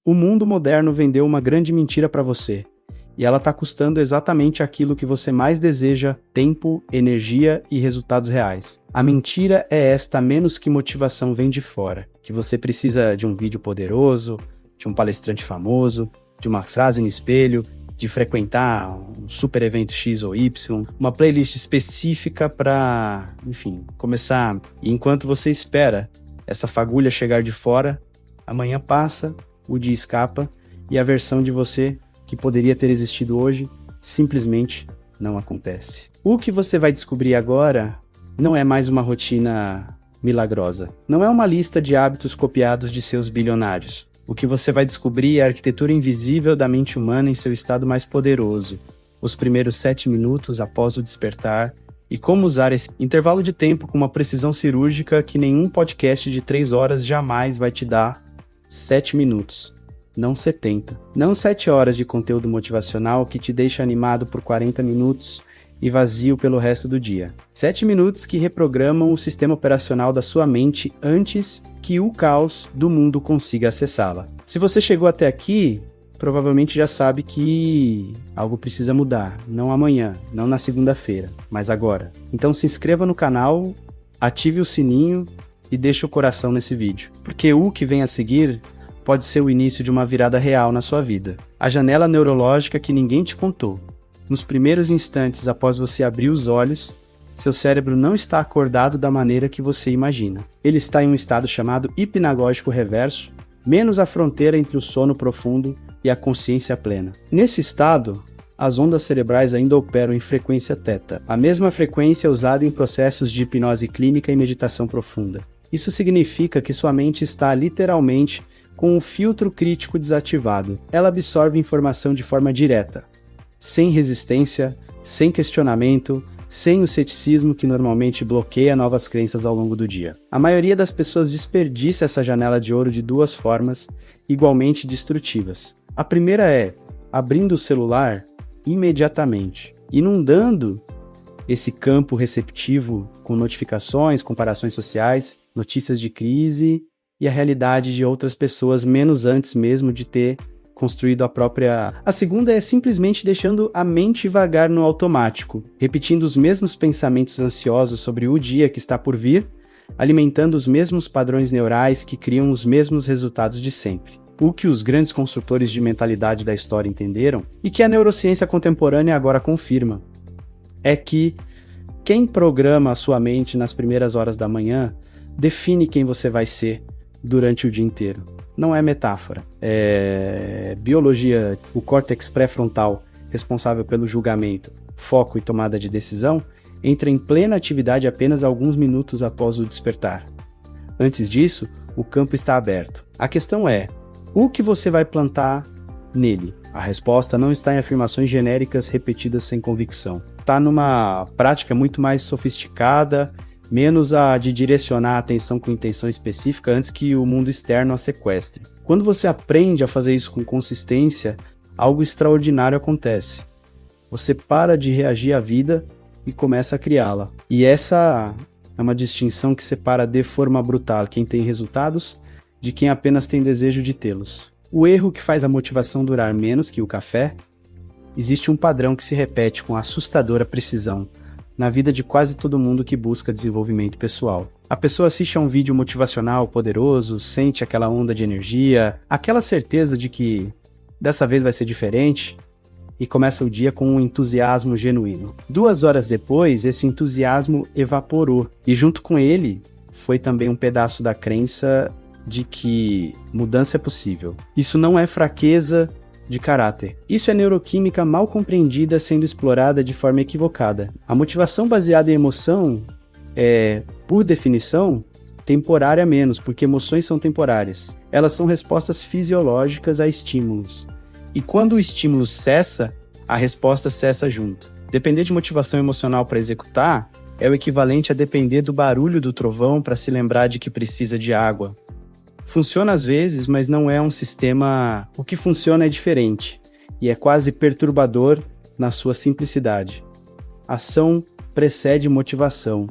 O mundo moderno vendeu uma grande mentira para você, e ela está custando exatamente aquilo que você mais deseja: tempo, energia e resultados reais. A mentira é esta: menos que motivação vem de fora, que você precisa de um vídeo poderoso, de um palestrante famoso, de uma frase no espelho, de frequentar um super evento X ou Y, uma playlist específica para, enfim, começar. E enquanto você espera essa fagulha chegar de fora, amanhã passa, o dia escapa e a versão de você que poderia ter existido hoje simplesmente não acontece. O que você vai descobrir agora não é mais uma rotina milagrosa. Não é uma lista de hábitos copiados de seus bilionários. O que você vai descobrir é a arquitetura invisível da mente humana em seu estado mais poderoso, os primeiros 7 minutos após o despertar, e como usar esse intervalo de tempo com uma precisão cirúrgica que nenhum podcast de 3 horas jamais vai te dar. 7 minutos, não 70. Não 7 horas de conteúdo motivacional que te deixa animado por 40 minutos e vazio pelo resto do dia. 7 minutos que reprogramam o sistema operacional da sua mente antes que o caos do mundo consiga acessá-la. Se você chegou até aqui, provavelmente já sabe que algo precisa mudar. Não amanhã, não na segunda-feira, mas agora. Então se inscreva no canal, ative o sininho e deixe o coração nesse vídeo, porque o que vem a seguir pode ser o início de uma virada real na sua vida. A janela neurológica que ninguém te contou. Nos primeiros instantes após você abrir os olhos, seu cérebro não está acordado da maneira que você imagina. Ele está em um estado chamado hipnagógico reverso, menos a fronteira entre o sono profundo e a consciência plena. Nesse estado, as ondas cerebrais ainda operam em frequência θ, a mesma frequência usada em processos de hipnose clínica e meditação profunda. Isso significa que sua mente está literalmente com um filtro crítico desativado. Ela absorve informação de forma direta, sem resistência, sem questionamento, sem o ceticismo que normalmente bloqueia novas crenças ao longo do dia. A maioria das pessoas desperdiça essa janela de ouro de 2 formas igualmente destrutivas. A primeira é abrindo o celular imediatamente, inundando esse campo receptivo com notificações, comparações sociais, notícias de crise e a realidade de outras pessoas menos antes mesmo de ter construído a própria. A segunda é simplesmente deixando a mente vagar no automático, repetindo os mesmos pensamentos ansiosos sobre o dia que está por vir, alimentando os mesmos padrões neurais que criam os mesmos resultados de sempre. O que os grandes construtores de mentalidade da história entenderam, e que a neurociência contemporânea agora confirma, é que quem programa a sua mente nas primeiras horas da manhã define quem você vai ser durante o dia inteiro. Não é metáfora. É biologia. O córtex pré-frontal, responsável pelo julgamento, foco e tomada de decisão, entra em plena atividade apenas alguns minutos após o despertar. Antes disso, o campo está aberto. A questão é, o que você vai plantar nele? A resposta não está em afirmações genéricas repetidas sem convicção. Está numa prática muito mais sofisticada, menos a de direcionar a atenção com intenção específica antes que o mundo externo a sequestre. Quando você aprende a fazer isso com consistência, algo extraordinário acontece. Você para de reagir à vida e começa a criá-la. E essa é uma distinção que separa de forma brutal quem tem resultados de quem apenas tem desejo de tê-los. O erro que faz a motivação durar menos que o café, existe um padrão que se repete com assustadora precisão na vida de quase todo mundo que busca desenvolvimento pessoal. A pessoa assiste a um vídeo motivacional poderoso, sente aquela onda de energia, aquela certeza de que dessa vez vai ser diferente, e começa o dia com um entusiasmo genuíno. 2 horas depois, esse entusiasmo evaporou, e junto com ele foi também um pedaço da crença de que mudança é possível. Isso não é fraqueza de caráter. Isso é neuroquímica mal compreendida sendo explorada de forma equivocada. A motivação baseada em emoção é, por definição, temporária menos, porque emoções são temporárias. Elas são respostas fisiológicas a estímulos. E quando o estímulo cessa, a resposta cessa junto. Depender de motivação emocional para executar é o equivalente a depender do barulho do trovão para se lembrar de que precisa de água. Funciona às vezes, mas não é um sistema... O que funciona é diferente, e é quase perturbador na sua simplicidade. Ação precede motivação,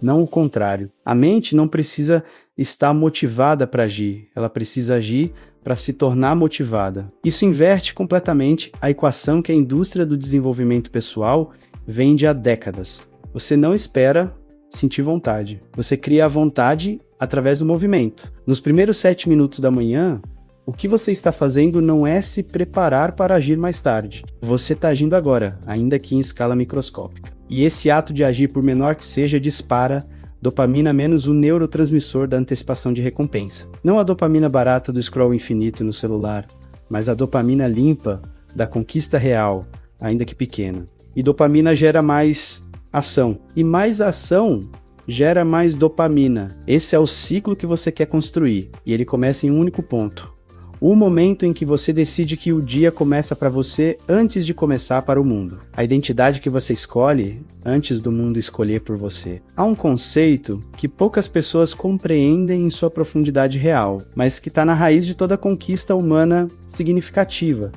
não o contrário. A mente não precisa estar motivada para agir, ela precisa agir para se tornar motivada. Isso inverte completamente a equação que a indústria do desenvolvimento pessoal vende há décadas. Você não espera sentir vontade. Você cria a vontade através do movimento. Nos primeiros 7 minutos da manhã, o que você está fazendo não é se preparar para agir mais tarde. Você está agindo agora, ainda que em escala microscópica. E esse ato de agir, por menor que seja, dispara dopamina menos o neurotransmissor da antecipação de recompensa. Não a dopamina barata do scroll infinito no celular, mas a dopamina limpa da conquista real, ainda que pequena. E dopamina gera mais ação. E mais ação gera mais dopamina. Esse é o ciclo que você quer construir. E ele começa em um único ponto. O momento em que você decide que o dia começa para você antes de começar para o mundo. A identidade que você escolhe antes do mundo escolher por você. Há um conceito que poucas pessoas compreendem em sua profundidade real, mas que está na raiz de toda conquista humana significativa.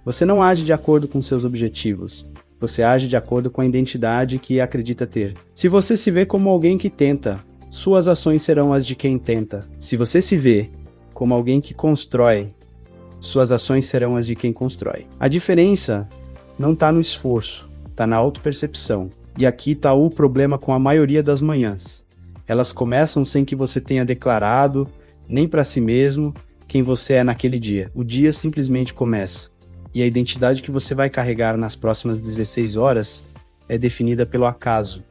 Você não age de acordo com seus objetivos. Você age de acordo com a identidade que acredita ter. Se você se vê como alguém que tenta, suas ações serão as de quem tenta. Se você se vê como alguém que constrói, suas ações serão as de quem constrói. A diferença não está no esforço, está na autopercepção. E aqui está o problema com a maioria das manhãs. Elas começam sem que você tenha declarado, nem para si mesmo, quem você é naquele dia. O dia simplesmente começa. E a identidade que você vai carregar nas próximas 16 horas é definida pelo acaso,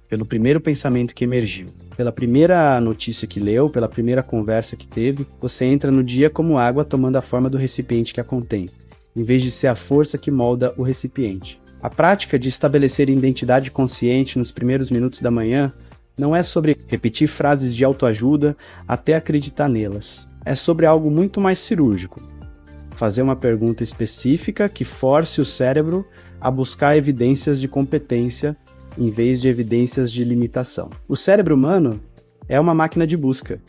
pelo primeiro pensamento que emergiu. Pela primeira notícia que leu, pela primeira conversa que teve, você entra no dia como água tomando a forma do recipiente que a contém, em vez de ser a força que molda o recipiente. A prática de estabelecer identidade consciente nos primeiros minutos da manhã não é sobre repetir frases de autoajuda até acreditar nelas. É sobre algo muito mais cirúrgico. Fazer uma pergunta específica que force o cérebro a buscar evidências de competência em vez de evidências de limitação. O cérebro humano é uma máquina de busca.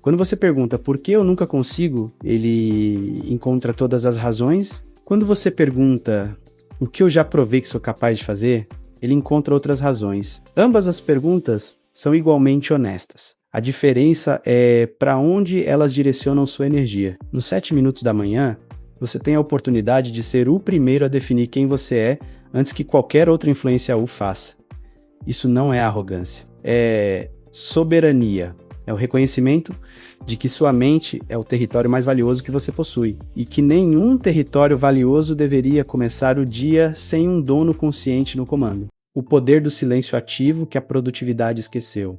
Quando você pergunta por que eu nunca consigo, ele encontra todas as razões. Quando você pergunta o que eu já provei que sou capaz de fazer, ele encontra outras razões. Ambas as perguntas são igualmente honestas. A diferença é para onde elas direcionam sua energia. Nos 7 minutos da manhã, você tem a oportunidade de ser o primeiro a definir quem você é antes que qualquer outra influência o faça. Isso não é arrogância, é soberania. É o reconhecimento de que sua mente é o território mais valioso que você possui e que nenhum território valioso deveria começar o dia sem um dono consciente no comando. O poder do silêncio ativo que a produtividade esqueceu.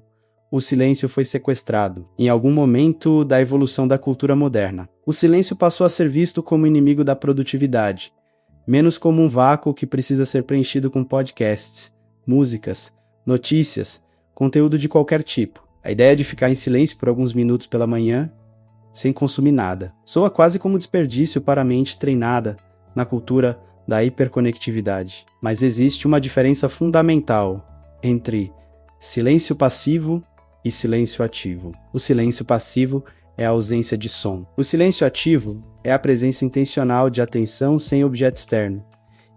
O silêncio foi sequestrado em algum momento da evolução da cultura moderna. O silêncio passou a ser visto como inimigo da produtividade, menos como um vácuo que precisa ser preenchido com podcasts, músicas, notícias, conteúdo de qualquer tipo. A ideia de ficar em silêncio por alguns minutos pela manhã, sem consumir nada, soa quase como desperdício para a mente treinada na cultura da hiperconectividade. Mas existe uma diferença fundamental entre silêncio passivo e silêncio ativo. O silêncio passivo é a ausência de som. O silêncio ativo é a presença intencional de atenção sem objeto externo.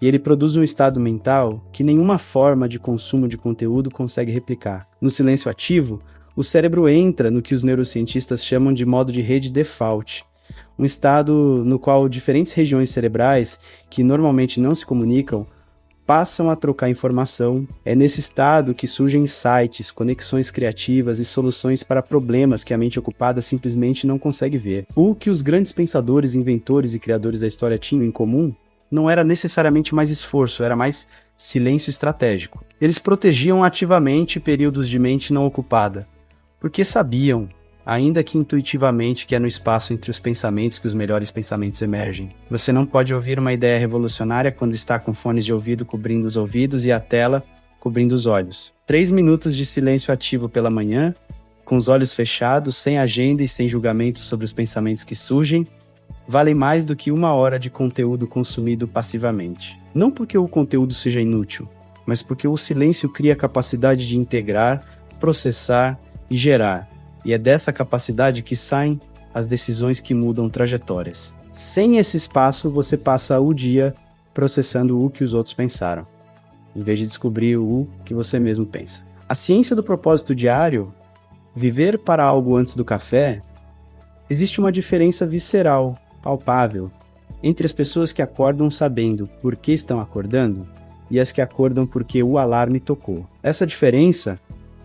E ele produz um estado mental que nenhuma forma de consumo de conteúdo consegue replicar. No silêncio ativo, o cérebro entra no que os neurocientistas chamam de modo de rede default, um estado no qual diferentes regiões cerebrais, que normalmente não se comunicam, passam a trocar informação. É nesse estado que surgem insights, conexões criativas e soluções para problemas que a mente ocupada simplesmente não consegue ver. O que os grandes pensadores, inventores e criadores da história tinham em comum não era necessariamente mais esforço, era mais silêncio estratégico. Eles protegiam ativamente períodos de mente não ocupada, porque sabiam, ainda que intuitivamente, que é no espaço entre os pensamentos que os melhores pensamentos emergem. Você não pode ouvir uma ideia revolucionária quando está com fones de ouvido cobrindo os ouvidos e a tela cobrindo os olhos. 3 minutos de silêncio ativo pela manhã, com os olhos fechados, sem agenda e sem julgamento sobre os pensamentos que surgem, valem mais do que 1 hora de conteúdo consumido passivamente. Não porque o conteúdo seja inútil, mas porque o silêncio cria a capacidade de integrar, processar e gerar. E é dessa capacidade que saem as decisões que mudam trajetórias. Sem esse espaço, você passa o dia processando o que os outros pensaram, em vez de descobrir o que você mesmo pensa. A ciência do propósito diário, viver para algo antes do café, Existe uma diferença visceral, palpável, entre as pessoas que acordam sabendo por que estão acordando e as que acordam porque o alarme tocou. Essa diferença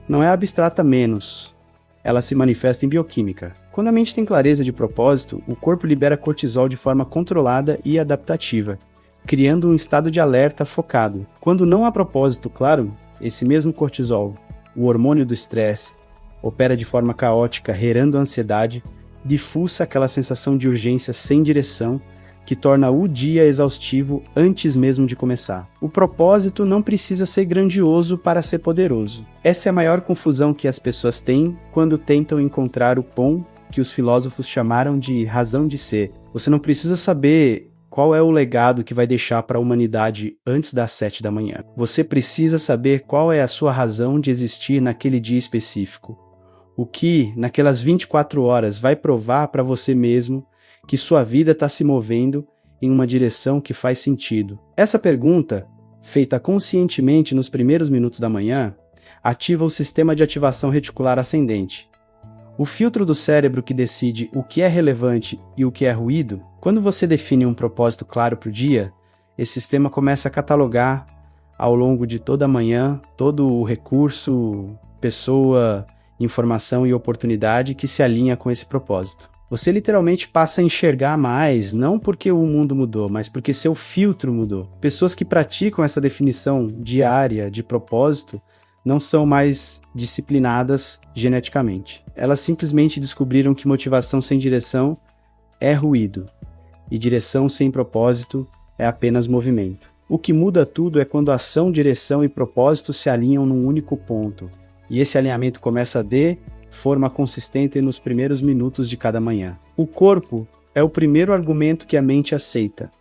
não é abstrata menos, ela se manifesta em bioquímica. Quando a mente tem clareza de propósito, o corpo libera cortisol de forma controlada e adaptativa, criando um estado de alerta focado. Quando não há propósito claro, esse mesmo cortisol, o hormônio do estresse, opera de forma caótica, gerando ansiedade, difusa aquela sensação de urgência sem direção, que torna o dia exaustivo antes mesmo de começar. O propósito não precisa ser grandioso para ser poderoso. Essa é a maior confusão que as pessoas têm quando tentam encontrar o pão que os filósofos chamaram de razão de ser. Você não precisa saber qual é o legado que vai deixar para a humanidade antes das 7 da manhã. Você precisa saber qual é a sua razão de existir naquele dia específico. O que, naquelas 24 horas, vai provar para você mesmo que sua vida está se movendo em uma direção que faz sentido. Essa pergunta, feita conscientemente nos primeiros minutos da manhã, ativa o sistema de ativação reticular ascendente. O filtro do cérebro que decide o que é relevante e o que é ruído. Quando você define um propósito claro para o dia, esse sistema começa a catalogar ao longo de toda a manhã todo o recurso, pessoa, informação e oportunidade que se alinha com esse propósito. Você literalmente passa a enxergar mais, não porque o mundo mudou, mas porque seu filtro mudou. Pessoas que praticam essa definição diária de propósito não são mais disciplinadas geneticamente. Elas simplesmente descobriram que motivação sem direção é ruído, e direção sem propósito é apenas movimento. O que muda tudo é quando ação, direção e propósito se alinham num único ponto, e esse alinhamento começa de forma consistente nos primeiros minutos de cada manhã. O corpo é o primeiro argumento que a mente aceita.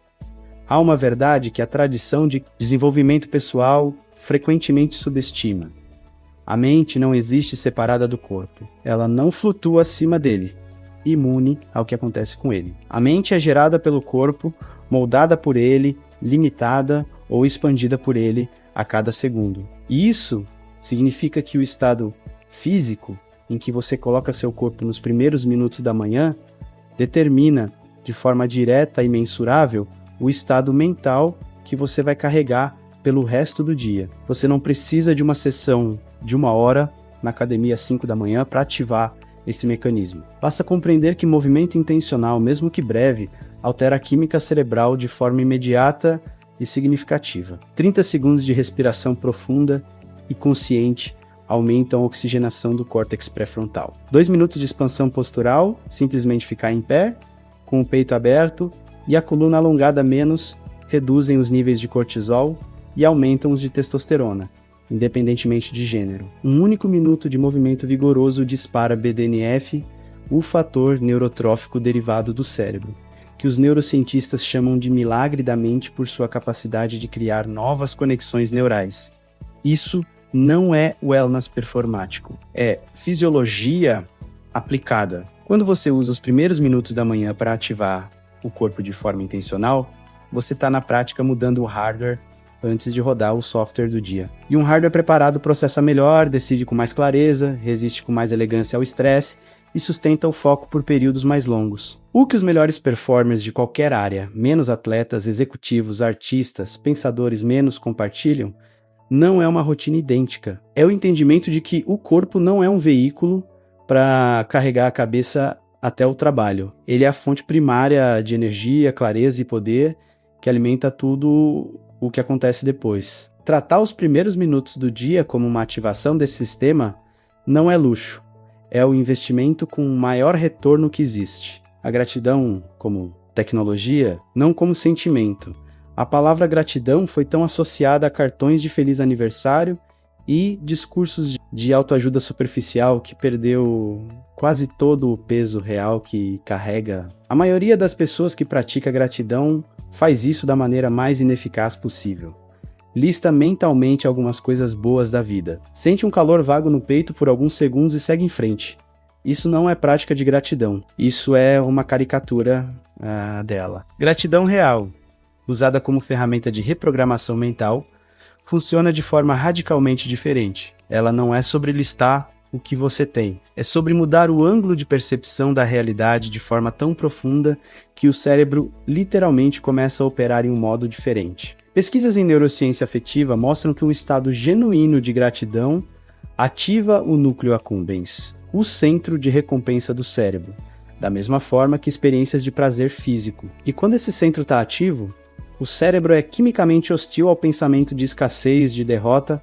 Há uma verdade que a tradição de desenvolvimento pessoal frequentemente subestima. A mente não existe separada do corpo. Ela não flutua acima dele, imune ao que acontece com ele. A mente é gerada pelo corpo, moldada por ele, limitada ou expandida por ele a cada segundo. E isso significa que o estado físico em que você coloca seu corpo nos primeiros minutos da manhã, determina, de forma direta e mensurável, o estado mental que você vai carregar pelo resto do dia. Você não precisa de uma sessão de 1 hora na academia às 5 da manhã para ativar esse mecanismo. Basta compreender que movimento intencional, mesmo que breve, altera a química cerebral de forma imediata e significativa. 30 segundos de respiração profunda e consciente aumentam a oxigenação do córtex pré-frontal. 2 minutos de expansão postural, simplesmente ficar em pé, com o peito aberto e a coluna alongada menos, reduzem os níveis de cortisol e aumentam os de testosterona, independentemente de gênero. Um único minuto de movimento vigoroso dispara BDNF, o fator neurotrófico derivado do cérebro, que os neurocientistas chamam de milagre da mente por sua capacidade de criar novas conexões neurais. Isso não é wellness performático, é fisiologia aplicada. Quando você usa os primeiros minutos da manhã para ativar o corpo de forma intencional, você está na prática mudando o hardware antes de rodar o software do dia. E um hardware preparado processa melhor, decide com mais clareza, resiste com mais elegância ao estresse e sustenta o foco por períodos mais longos. O que os melhores performers de qualquer área, menos atletas, executivos, artistas, pensadores menos compartilham, não é uma rotina idêntica. É o entendimento de que o corpo não é um veículo para carregar a cabeça até o trabalho. Ele é a fonte primária de energia, clareza e poder que alimenta tudo o que acontece depois. Tratar os primeiros minutos do dia como uma ativação desse sistema não é luxo. É o investimento com o maior retorno que existe. A gratidão como tecnologia, não como sentimento. A palavra gratidão foi tão associada a cartões de feliz aniversário e discursos de autoajuda superficial que perdeu quase todo o peso real que carrega. A maioria das pessoas que pratica gratidão faz isso da maneira mais ineficaz possível. Lista mentalmente algumas coisas boas da vida. Sente um calor vago no peito por alguns segundos e segue em frente. Isso não é prática de gratidão. Isso é uma caricatura dela. Gratidão real, usada como ferramenta de reprogramação mental, funciona de forma radicalmente diferente. Ela não é sobre listar o que você tem. É sobre mudar o ângulo de percepção da realidade de forma tão profunda que o cérebro literalmente começa a operar em um modo diferente. Pesquisas em neurociência afetiva mostram que um estado genuíno de gratidão ativa o núcleo accumbens, o centro de recompensa do cérebro, da mesma forma que experiências de prazer físico. E quando esse centro está ativo, o cérebro é quimicamente hostil ao pensamento de escassez, de derrota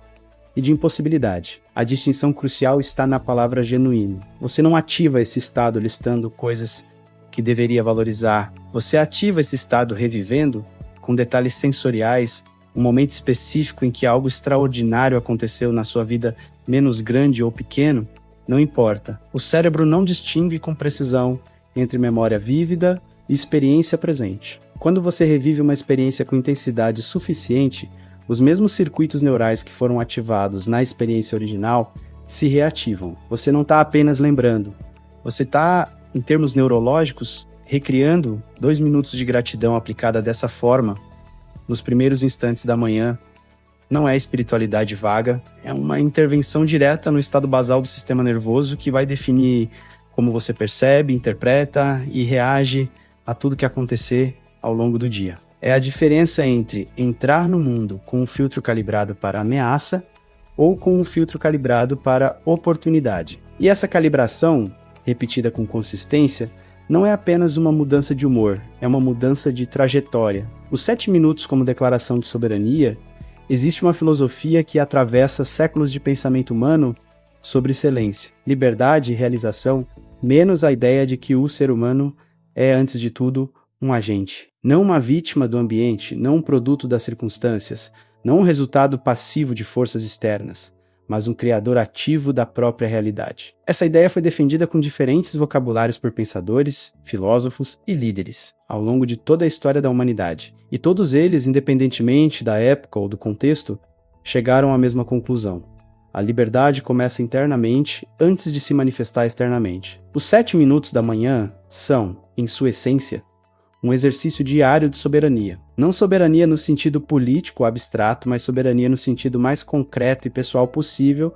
e de impossibilidade. A distinção crucial está na palavra genuíno. Você não ativa esse estado listando coisas que deveria valorizar. Você ativa esse estado revivendo, com detalhes sensoriais, um momento específico em que algo extraordinário aconteceu na sua vida, menos grande ou pequeno, não importa. O cérebro não distingue com precisão entre memória vívida e experiência presente. Quando você revive uma experiência com intensidade suficiente, os mesmos circuitos neurais que foram ativados na experiência original se reativam. Você não está apenas lembrando, você está, em termos neurológicos, recriando 2 minutos de gratidão aplicada dessa forma nos primeiros instantes da manhã. Não é espiritualidade vaga, é uma intervenção direta no estado basal do sistema nervoso que vai definir como você percebe, interpreta e reage a tudo que acontecer ao longo do dia. É a diferença entre entrar no mundo com um filtro calibrado para ameaça ou com um filtro calibrado para oportunidade. E essa calibração, repetida com consistência, não é apenas uma mudança de humor, é uma mudança de trajetória. Os 7 minutos como declaração de soberania, existe uma filosofia que atravessa séculos de pensamento humano sobre excelência, liberdade e realização, menos a ideia de que o ser humano é, antes de tudo, um agente. Não uma vítima do ambiente, não um produto das circunstâncias, não um resultado passivo de forças externas, mas um criador ativo da própria realidade. Essa ideia foi defendida com diferentes vocabulários por pensadores, filósofos e líderes, ao longo de toda a história da humanidade. E todos eles, independentemente da época ou do contexto, chegaram à mesma conclusão. A liberdade começa internamente antes de se manifestar externamente. Os 7 minutos da manhã são, em sua essência, um exercício diário de soberania. Não soberania no sentido político abstrato, mas soberania no sentido mais concreto e pessoal possível,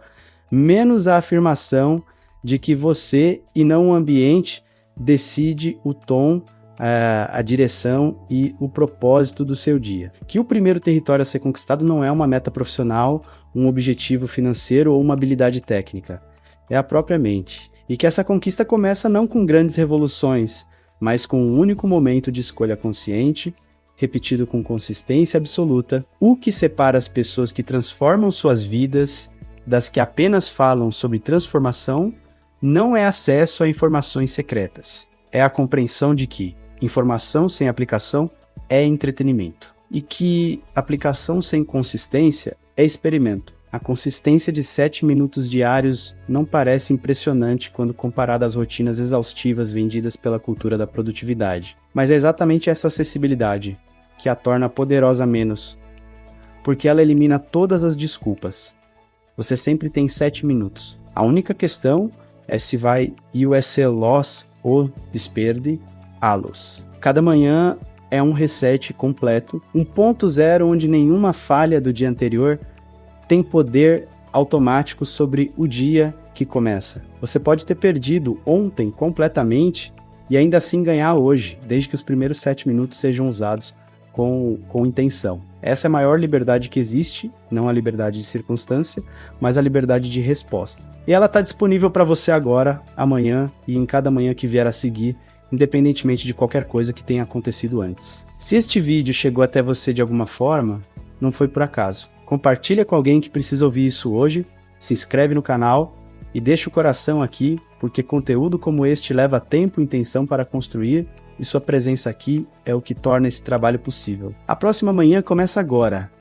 menos a afirmação de que você e não o ambiente decide o tom, a direção e o propósito do seu dia. Que o primeiro território a ser conquistado não é uma meta profissional, um objetivo financeiro ou uma habilidade técnica. É a própria mente. E que essa conquista começa não com grandes revoluções, mas com um único momento de escolha consciente, repetido com consistência absoluta. O que separa as pessoas que transformam suas vidas das que apenas falam sobre transformação não é acesso a informações secretas. É a compreensão de que informação sem aplicação é entretenimento. E que aplicação sem consistência é experimento. A consistência de 7 minutos diários não parece impressionante quando comparada às rotinas exaustivas vendidas pela cultura da produtividade. Mas é exatamente essa acessibilidade que a torna poderosa menos, porque ela elimina todas as desculpas. Você sempre tem 7 minutos. A única questão é se vai los ou desperde a-los. Cada manhã é um reset completo, um ponto zero onde nenhuma falha do dia anterior tem poder automático sobre o dia que começa. Você pode ter perdido ontem completamente e ainda assim ganhar hoje, desde que os primeiros 7 minutos sejam usados com intenção. Essa é a maior liberdade que existe, não a liberdade de circunstância, mas a liberdade de resposta. E ela está disponível para você agora, amanhã e em cada manhã que vier a seguir, independentemente de qualquer coisa que tenha acontecido antes. Se este vídeo chegou até você de alguma forma, não foi por acaso. Compartilha com alguém que precisa ouvir isso hoje, se inscreve no canal e deixa o coração aqui, porque conteúdo como este leva tempo e intenção para construir e sua presença aqui é o que torna esse trabalho possível. A próxima manhã começa agora.